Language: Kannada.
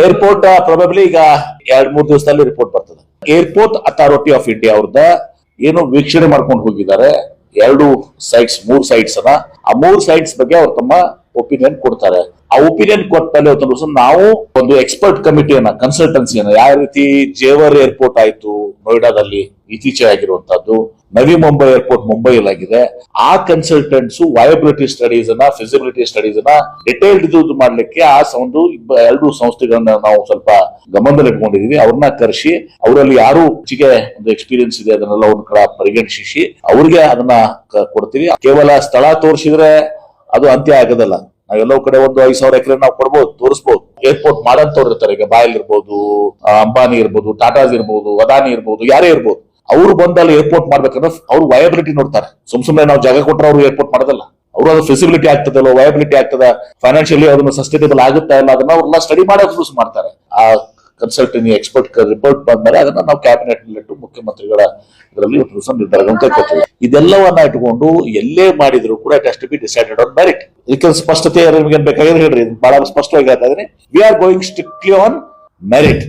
ಏರ್ಪೋರ್ಟ್ ಪ್ರಾಬಬ್ಲಿ ಈಗ 2-3 ದಿವಸದಲ್ಲಿ ರಿಪೋರ್ಟ್ ಬರ್ತದೆ. ಏರ್ಪೋರ್ಟ್ ಅಥಾರಿಟಿ ಆಫ್ ಇಂಡಿಯಾ ಅವ್ರದ್ದ ಏನು ವೀಕ್ಷಣೆ ಮಾಡ್ಕೊಂಡು ಹೋಗಿದ್ದಾರೆ 2 ಸೈಟ್ಸ್ 3 ಸೈಟ್ಸ್ ಅನ್ನ, ಆ 3 ಸೈಟ್ಸ್ ಬಗ್ಗೆ ಅವ್ರು ತಮ್ಮ ಒಪಿನಿಯನ್ ಕೊಡ್ತಾರೆ. ಆ ಒಪಿನಿಯನ್ ಕೊಟ್ಟ ಮೇಲೆ ನಾವು ಒಂದು ಎಕ್ಸ್ಪರ್ಟ್ ಕಮಿಟಿಯನ್ನ, ಕನ್ಸಲ್ಟೆನ್ಸಿಯನ್ನ, ಯಾವ ರೀತಿ ಜೇವರ್ ಏರ್ಪೋರ್ಟ್ ಆಯ್ತು ನೋಯ್ಡಾದಲ್ಲಿ ಇತ್ತೀಚೆಗೆ ಆಗಿರುವಂತದ್ದು, ನವಿ ಮುಂಬೈ ಏರ್ಪೋರ್ಟ್ ಮುಂಬೈಲ್ ಆಗಿದೆ, ಆ ಕನ್ಸಲ್ಟೆಂಟ್ಸ್ ವಯಬಿಲಿಟಿ ಸ್ಟಡೀಸ್ ಅನ್ನ, ಫಿಸಿಬಿಲಿಟಿ ಸ್ಟಡೀಸ್ ಅನ್ನ ಡಿಟೇಲ್ಡ್ ಇದು ಮಾಡ್ಲಿಕ್ಕೆ ಆ ಒಂದು 2 ಸಂಸ್ಥೆಗಳನ್ನ ನಾವು ಸ್ವಲ್ಪ ಗಮನದಲ್ಲಿ ಇಟ್ಕೊಂಡಿದೀವಿ. ಅವ್ರನ್ನ ಕರೆಸಿ ಅವರಲ್ಲಿ ಯಾರು ಹೆಚ್ಚಿಗೆ ಒಂದು ಎಕ್ಸ್ಪೀರಿಯನ್ಸ್ ಇದೆ ಅದನ್ನೆಲ್ಲ ಒಂದ್ ಕಡೆ ಪರಿಗಣಿಸಿ ಅವ್ರಿಗೆ ಅದನ್ನ ಕೊಡ್ತೀವಿ. ಕೇವಲ ಸ್ಥಳ ತೋರಿಸಿದ್ರೆ ಅದು ಅಂತ್ಯ ಆಗೋದಲ್ಲ. ನಾವೆಲ್ಲೋ ಕಡೆ ಒಂದು 5,000 ಎಕರೆ ನಾವು ಕೊಡ್ಬೋದು, ತೋರಿಸಬಹುದು. ಏರ್ಪೋರ್ಟ್ ಮಾಡಂತವ್ರು ಇರ್ತಾರೆ, ಈಗ ಬಾಯಲ್ ಇರ್ಬೋದು, ಅಂಬಾನಿ ಇರ್ಬೋದು, ಟಾಟಾಸ್ ಇರ್ಬೋದು, ಅದಾನಿ ಇರ್ಬೋದು, ಯಾರೇ ಇರ್ಬೋದು. ಅವ್ರು ಬಂದಲ್ಲಿ ಏರ್ಪೋರ್ಟ್ ಮಾಡ್ಬೇಕಂದ್ರೆ ಅವ್ರು ವಯಬಿಲಿಟಿ ನೋಡ್ತಾರೆ. ಸುಮ್ನೆ ನಾವು ಜಾಗ ಕೊಟ್ಟರೆ ಅವ್ರು ಏರ್ಪೋರ್ಟ್ ಮಾಡೋದಲ್ಲ. ಅವರು ಅದು ಫೆಸಿಬಿಲಿಟಿ ಆಗ್ತದಲ್ಲ, ವಯಬಿಲಿಟಿ ಆಗ್ತದ, ಫೈನಾನ್ಷಿಯಲಿ ಅದನ್ನು ಸಸ್ಟೈನೇಬಲ್ ಆಗುತ್ತಾ ಇಲ್ಲ, ಅದನ್ನ ಅವ್ರೆಲ್ಲ ಸ್ಟಡಿ ಮಾಡಿ ಅಪ್ರೂವ್ ಮಾಡ್ತಾರೆ. ಆ ಕನ್ಸಲ್ಟೆನ್ಸಿ ಎಕ್ಸ್ಪರ್ಟ್ ರಿಪೋರ್ಟ್ ಬಂದ್ಮೇಲೆ ಅದನ್ನ ನಾವು ಕ್ಯಾಬಿನೆಟ್ ನಲ್ಲಿಟ್ಟು ಮುಖ್ಯಮಂತ್ರಿಗಳ ಇದರಲ್ಲಿ ನಿರ್ಧಾರ ಕೈಗೊಳ್ತೀವಿ. ಇದೆಲ್ಲವನ್ನ ಇಟ್ಕೊಂಡು ಎಲ್ಲೇ ಮಾಡಿದ್ರು ಕೂಡ it has to be decided on merit. ಇದಕ್ಕೆ ಸ್ಪಷ್ಟತೆ ನಿಮಗೆ ಬೇಕಾಗಿದೆ ಹೇಳ್ರಿ, ಬಹಳ ಸ್ಪಷ್ಟವಾಗಿ ಹೇಳ್ತಾ ಇದ್ದೀನಿ. We are going strictly on merit.